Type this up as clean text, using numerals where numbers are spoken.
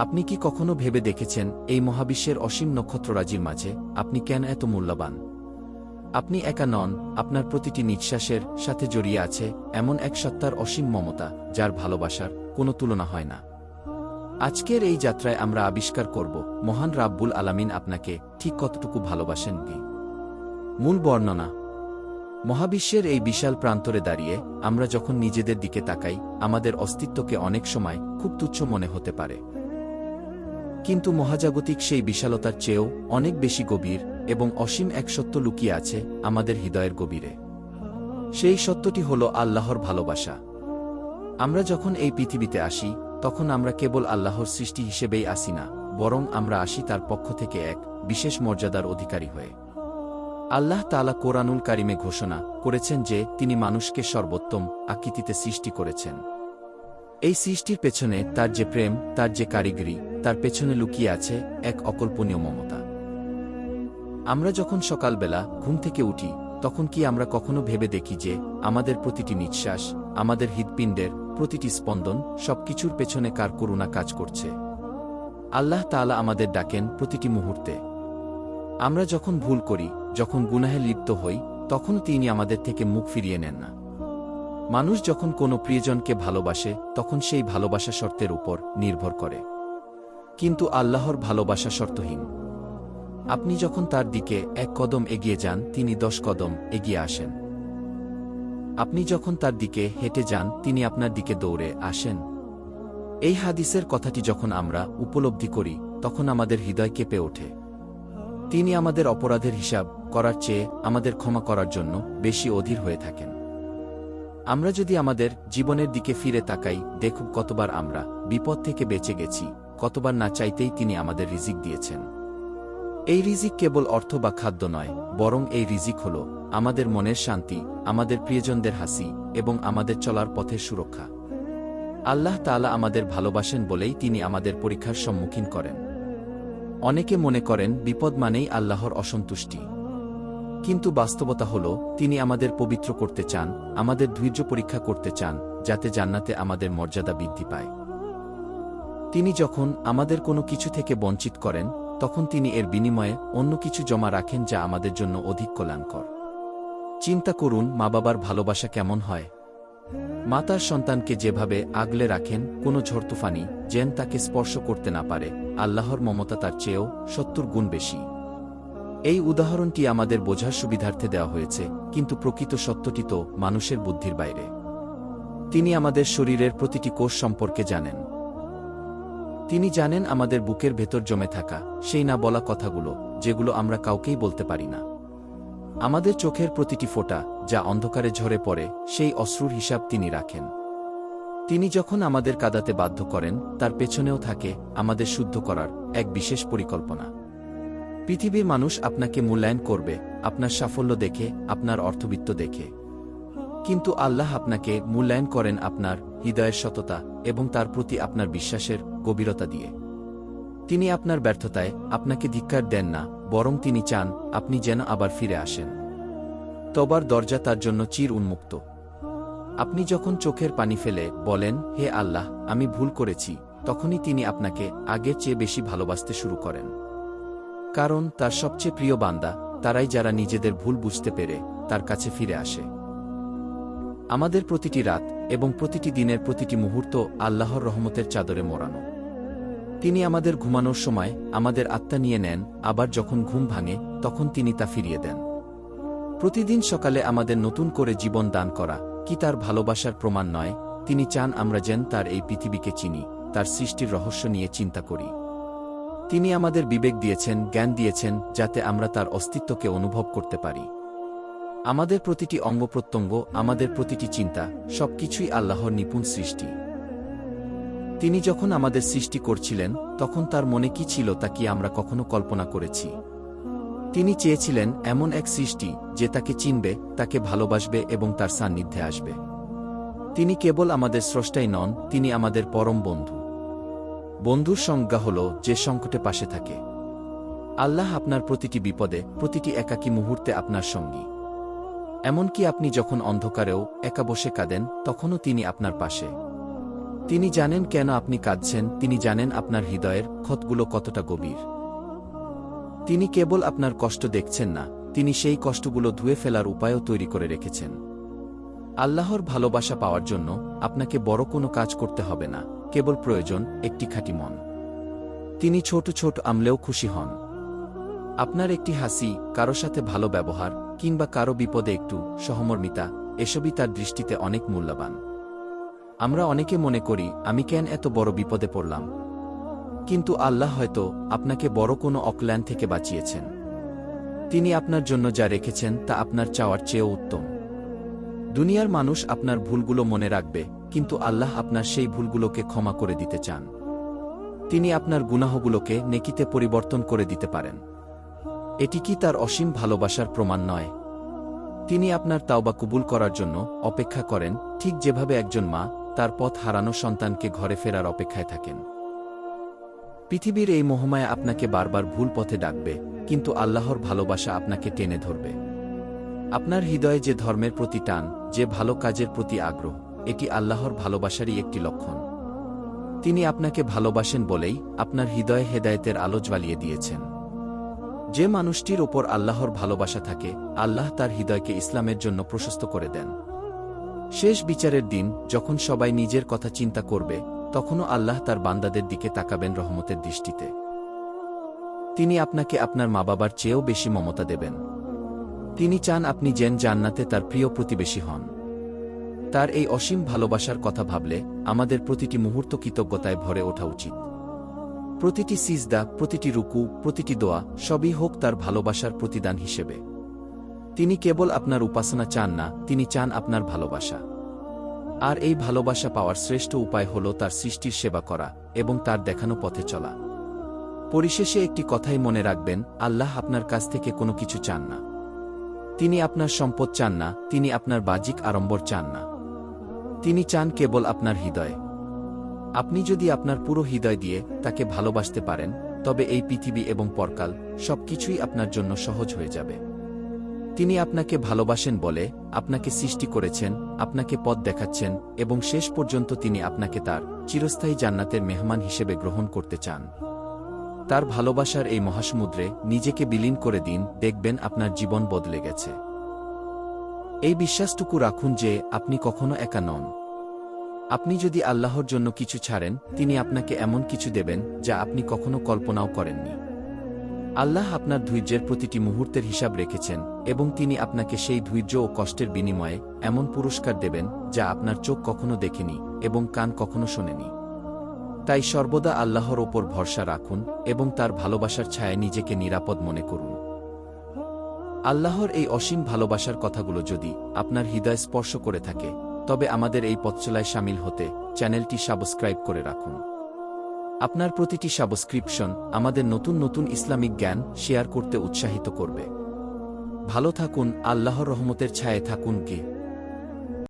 আপনি কি কখনো ভেবে দেখেছেন এই মহাবিশ্বের অসীম নক্ষত্ররাজির মাঝে আপনি কেন এত মূল্যবান? আপনি একা নন, আপনার প্রতিটি নিঃশ্বাসের সাথে জড়িয়ে আছে এমন এক সত্তার অসীম মমতা যার ভালোবাসার কোনো তুলনা হয় না। আজকের এই যাত্রায় আমরা আবিষ্কার করব মহান রাব্বুল আলামিন আপনাকে ঠিক কতটুকু ভালোবাসেন। মূল বর্ণনা। মহাবিশ্বের এই বিশাল প্রান্তরে দাঁড়িয়ে আমরা যখন নিজেদের দিকে তাকাই, আমাদের অস্তিত্বকে অনেক সময় খুব তুচ্ছ মনে হতে পারে। কিন্তু মহাজাগতিক সেই বিশালতার চেয়েও অনেক বেশি গভীর এবং অসীম এক সত্য লুকিয়ে আছে আমাদের হৃদয়ের গভীরে। সেই সত্যটি হল আল্লাহর ভালোবাসা। আমরা যখন এই পৃথিবীতে আসি, তখন আমরা কেবল আল্লাহর সৃষ্টি হিসেবেই আসি না, বরং আমরা আসি তার পক্ষ থেকে এক বিশেষ মর্যাদার অধিকারী হয়ে। আল্লাহ তাআলা কোরআনুল কারিমে ঘোষণা করেছেন যে তিনি মানুষকে সর্বোত্তম আকৃতিতে সৃষ্টি করেছেন। এই সৃষ্টির পেছনে তার যে প্রেম, তার যে কারিগরি, তার পেছনে লুকিয়ে আছে এক অকল্পনীয় মমতা। আমরা যখন সকালবেলা ঘুম থেকে উঠি, তখন কি আমরা কখনো ভেবে দেখি যে আমাদের প্রতিটি নিঃশ্বাস, আমাদের হৃৎপিণ্ডের প্রতিটি স্পন্দন, সবকিছুর পেছনে কার করুণা কাজ করছে? আল্লাহ তাআলা আমাদের ডাকেন প্রতিটি মুহূর্তে। আমরা যখন ভুল করি, যখন গুনাহে লিপ্ত হই, তখন তিনি আমাদের থেকে মুখ ফিরিয়ে নেন না। মানুষ যখন কোনো প্রিয়জনকে ভালোবাসে, তখন সেই ভালোবাসা শর্তের উপর নির্ভর করে। কিন্তু আল্লাহর ভালোবাসা শর্তহীন। আপনি যখন তার দিকে এক কদম এগিয়ে যান, তিনি 10 কদম এগিয়ে আসেন। আপনি যখন তার দিকে হেঁটে যান, তিনি আপনার দিকে দৌড়ে আসেন। এই হাদিসের কথাটি যখন আমরা উপলব্ধি করি, তখন আমাদের হৃদয় কেঁপে ওঠে। তিনি আমাদের অপরাধের হিসাব করার চেয়ে আমাদের ক্ষমা করার জন্য বেশি অধীর হয়ে থাকেন। আমরা যদি আমাদের জীবনের দিকে ফিরে তাকাই, দেখব কতবার আমরা বিপদ থেকে বেঁচে গেছি, কতবার না চাইতেই তিনি আমাদের রিজিক দিয়েছেন। এই রিজিক কেবল অর্থ বা খাদ্য নয়, বরং এই রিজিক হল আমাদের মনের শান্তি, আমাদের প্রিয়জনদের হাসি এবং আমাদের চলার পথের সুরক্ষা। আল্লাহ তাআলা আমাদের ভালোবাসেন বলেই তিনি আমাদের পরীক্ষার সম্মুখীন করেন। অনেকে মনে করেন বিপদ মানেই আল্লাহর অসন্তুষ্টি। কিন্তু বাস্তবতা হল, তিনি আমাদের পবিত্র করতে চান, আমাদের ধৈর্য পরীক্ষা করতে চান, যাতে জান্নাতে আমাদের মর্যাদা বৃদ্ধি পায়। তিনি যখন আমাদের কোনো কিছু থেকে বঞ্চিত করেন, তখন তিনি এর বিনিময়ে অন্য কিছু জমা রাখেন যা আমাদের জন্য অধিক কল্যাণকর। চিন্তা করুন, মা বাবার ভালোবাসা কেমন হয়। মা তার সন্তানকে যেভাবে আগলে রাখেন, কোনো ঝড় তুফানি যেন তাকে স্পর্শ করতে না পারে, আল্লাহর মমতা তার চেয়েও 70 গুণ বেশি। এই উদাহরণটি আমাদের বোঝার সুবিধার্থে দেওয়া হয়েছে, কিন্তু প্রকৃত সত্যটি তো মানুষের বুদ্ধির বাইরে। তিনি আমাদের শরীরের প্রতিটি কোষ সম্পর্কে জানেন। তিনি জানেন আমাদের বুকের ভেতর জমে থাকা সেই না বলা কথাগুলো, যেগুলো আমরা কাউকেই বলতে পারি না। আমাদের চোখের প্রতিটি ফোঁটা যা অন্ধকারে ঝরে পড়ে, সেই অশ্রুর হিসাব তিনি রাখেন। তিনি যখন আমাদের কাঁদাতে বাধ্য করেন, তার পেছনেও থাকে আমাদের শুদ্ধ করার এক বিশেষ পরিকল্পনা। পৃথিবীর মানুষ আপনাকে মূল্যায়ন করবে আপনার সাফল্য দেখে, আপনার অর্থবিত্ত দেখে। কিন্তু আল্লাহ আপনাকে মূল্যায়ন করেন আপনার হৃদয়ের সততা এবং তার প্রতি আপনার বিশ্বাসের গভীরতা দিয়ে। তিনি আপনার ব্যর্থতায় আপনাকে ধিক্কার দেন না, বরং তিনি চান আপনি যেন আবার ফিরে আসেন। তবার দরজা তার জন্য চির উন্মুক্ত। আপনি যখন চোখের পানি ফেলে বলেন, হে আল্লাহ, আমি ভুল করেছি, তখনই তিনি আপনাকে আগের চেয়ে বেশি ভালোবাসতে শুরু করেন। কারণ তার সবচেয়ে প্রিয় বান্দা তারাই যারা নিজেদের ভুল বুঝতে পেরে তার কাছে ফিরে আসে। আমাদের প্রতিটি রাত এবং প্রতিটি দিনের প্রতিটি মুহূর্ত আল্লাহর রহমতের চাদরে মোড়ানো। তিনি আমাদের ঘুমানোর সময় আমাদের আত্মা নিয়ে নেন, আবার যখন ঘুম ভাঙে তখন তিনি তা ফিরিয়ে দেন। প্রতিদিন সকালে আমাদের নতুন করে জীবন দান করা কি তার ভালোবাসার প্রমাণ নয়? তিনি চান আমরা যেন তার এই পৃথিবীকে চিনি, তার সৃষ্টির রহস্য নিয়ে চিন্তা করি। তিনি আমাদের বিবেক দিয়েছেন, জ্ঞান দিয়েছেন, যাতে আমরা তার অস্তিত্বকে অনুভব করতে পারি। আমাদের প্রতিটি অঙ্গপ্রত্যঙ্গ, আমাদের প্রতিটি চিন্তা, সবকিছুই আল্লাহর নিপুণ সৃষ্টি। তিনি যখন আমাদের সৃষ্টি করছিলেন, তখন তার মনে কি ছিল তা কি আমরা কখনো কল্পনা করেছি? তিনি চেয়েছিলেন এমন এক সৃষ্টি যে তাকে চিনবে, তাকে ভালোবাসবে এবং তার সান্নিধ্যে আসবে। তিনি কেবল আমাদের স্রষ্টাই নন, তিনি আমাদের পরম বন্ধু। বন্ধুর সংজ্ঞা হল যে সংকটে পাশে থাকে। আল্লাহ আপনার প্রতিটি বিপদে, প্রতিটি একাকী মুহূর্তে আপনার সঙ্গী। এমনকি আপনি যখন অন্ধকারেও একা বসে কাঁদেন, তখনও তিনি আপনার পাশে। তিনি জানেন কেন আপনি কাঁদছেন, তিনি জানেন আপনার হৃদয়ের ক্ষতগুলো কতটা গভীর। তিনি কেবল আপনার কষ্ট দেখছেন না, তিনি সেই কষ্টগুলো ধুয়ে ফেলার উপায়ও তৈরি করে রেখেছেন। আল্লাহর ভালোবাসা পাওয়ার জন্য আপনাকে বড় কোনো কাজ করতে হবে না, কেবল প্রয়োজন একটি খাঁটি মন। তিনি ছোট ছোট আমলেও খুশি হন। আপনার একটি হাসি, কারো সাথে ভালো ব্যবহার, কিংবা কারো বিপদে একটু সহমর্মিতা, এসবই তার দৃষ্টিতে অনেক মূল্যবান। আমরা অনেকে মনে করি, আমি কেন এত বড় বিপদে পড়লাম? কিন্তু আল্লাহ হয়তো আপনাকে বড় কোনো অকল্যাণ থেকে বাঁচিয়েছেন। তিনি আপনার জন্য যা রেখেছেন তা আপনার চাওয়ার চেয়েও উত্তম। দুনিয়ার মানুষ আপনার ভুলগুলো মনে রাখবে, কিন্তু আল্লাহ আপনার সেই ভুলগুলোকে ক্ষমা করে দিতে চান। তিনি আপনার গুনাহগুলোকে নেকিতে পরিবর্তন করে দিতে পারেন। এটি কি তার অসীম ভালোবাসার প্রমাণ নয়? তিনি আপনার তাওবা কবুল করার জন্য অপেক্ষা করেন, ঠিক যেভাবে একজন মা তার পথ হারানো সন্তানকে ঘরে ফেরার অপেক্ষায় থাকেন। পৃথিবীর এই মোহমায়া আপনাকে বারবার ভুল পথে ডাকবে, কিন্তু আল্লাহর ভালোবাসা আপনাকে টেনে ধরবে। আপনার হৃদয়ে যে ধর্মের প্রতি টান, যে ভালো কাজের প্রতি আগ্রহ, এটি আল্লাহর ভালোবাসারই একটি লক্ষণ। তিনি আপনাকে ভালোবাসেন বলেই আপনার হৃদয়ে হেদায়েতের আলো জ্বালিয়ে দিয়েছেন। যে মানুষটির ওপর আল্লাহর ভালোবাসা থাকে, আল্লাহ তার হৃদয়কে ইসলামের জন্য প্রশস্ত করে দেন। শেষ বিচারের দিন যখন সবাই নিজের কথা চিন্তা করবে, তখনও আল্লাহ তার বান্দাদের দিকে তাকাবেন রহমতের দৃষ্টিতে। তিনি আপনাকে আপনার মা বাবার চেয়েও বেশি মমতা দেবেন। তিনি চান আপনি যেন জান্নাতে তার প্রিয় প্রতিবেশী হন। তার এই অসীম ভালোবাসার কথা ভাবলে আমাদের প্রতিটি মুহূর্ত কৃতজ্ঞতায় ভরে ওঠা উচিত। প্রতিটি সিজদা, প্রতিটি রুকু, প্রতিটি দোয়া, সবই হোক তার ভালোবাসার প্রতিদান হিসেবে। তিনি কেবল আপনার উপাসনা চান না, তিনি চান আপনার ভালোবাসা। আর এই ভালোবাসা পাওয়ার শ্রেষ্ঠ উপায় হল তার সৃষ্টির সেবা করা এবং তার দেখানো পথে চলা। পরিশেষে একটি কথাই মনে রাখবেন, আল্লাহ আপনার কাছ থেকে কোনো কিছু চান না। তিনি আপনার সম্পদ চান না, তিনি আপনার বাহ্যিক আড়ম্বর চান না। তিনি চান কেবল আপনার হৃদয়। আপনি যদি আপনার পুরো হৃদয় দিয়ে তাকে ভালোবাসতে পারেন, তবে এই পৃথিবী এবং পরকাল সবকিছুই আপনার জন্য সহজ হয়ে যাবে। তিনি আপনাকে ভালোবাসেন বলে আপনাকে সৃষ্টি করেছেন, আপনাকে পথ দেখাচ্ছেন এবং শেষ পর্যন্ত তিনি আপনাকে তার চিরস্থায়ী জান্নাতের মেহমান হিসেবে গ্রহণ করতে চান। তার ভালোবাসার এই মহাসমুদ্রে নিজেকে বিলীন করে দিন, দেখবেন আপনার জীবন বদলে গেছে। এই বিশ্বাসটুকু রাখুন যে আপনি কখনো একা নন। আপনি যদি আল্লাহর জন্য কিছু ছাড়েন, তিনি আপনাকে এমন কিছু দেবেন যা আপনি কখনো কল্পনাও করেননি। আল্লাহ আপনার ধৈর্যের প্রতিটি মুহূর্তের হিসাব রেখেছেন এবং তিনি আপনাকে সেই ধৈর্য ও কষ্টের বিনিময়ে এমন পুরস্কার দেবেন যা আপনার চোখ কখনো দেখেনি এবং কান কখনো শোনেনি। তাই সর্বদা আল্লাহর ওপর ভরসা রাখুন এবং তার ভালোবাসার ছায়ায় নিজেকে নিরাপদ মনে করুন। আল্লাহর এই অসীম ভালোবাসার কথাগুলো যদি আপনার হৃদয় স্পর্শ করে থাকে, তবে আমাদের এই পথচলায় শামিল হতে চ্যানেলটি সাবস্ক্রাইব করে রাখুন। আপনার প্রতিটি সাবস্ক্রিপশন আমাদের নতুন নতুন ইসলামিক জ্ঞান শেয়ার করতে উৎসাহিত করবে। ভালো থাকুন, আল্লাহর রহমতের ছায়ায় থাকুন।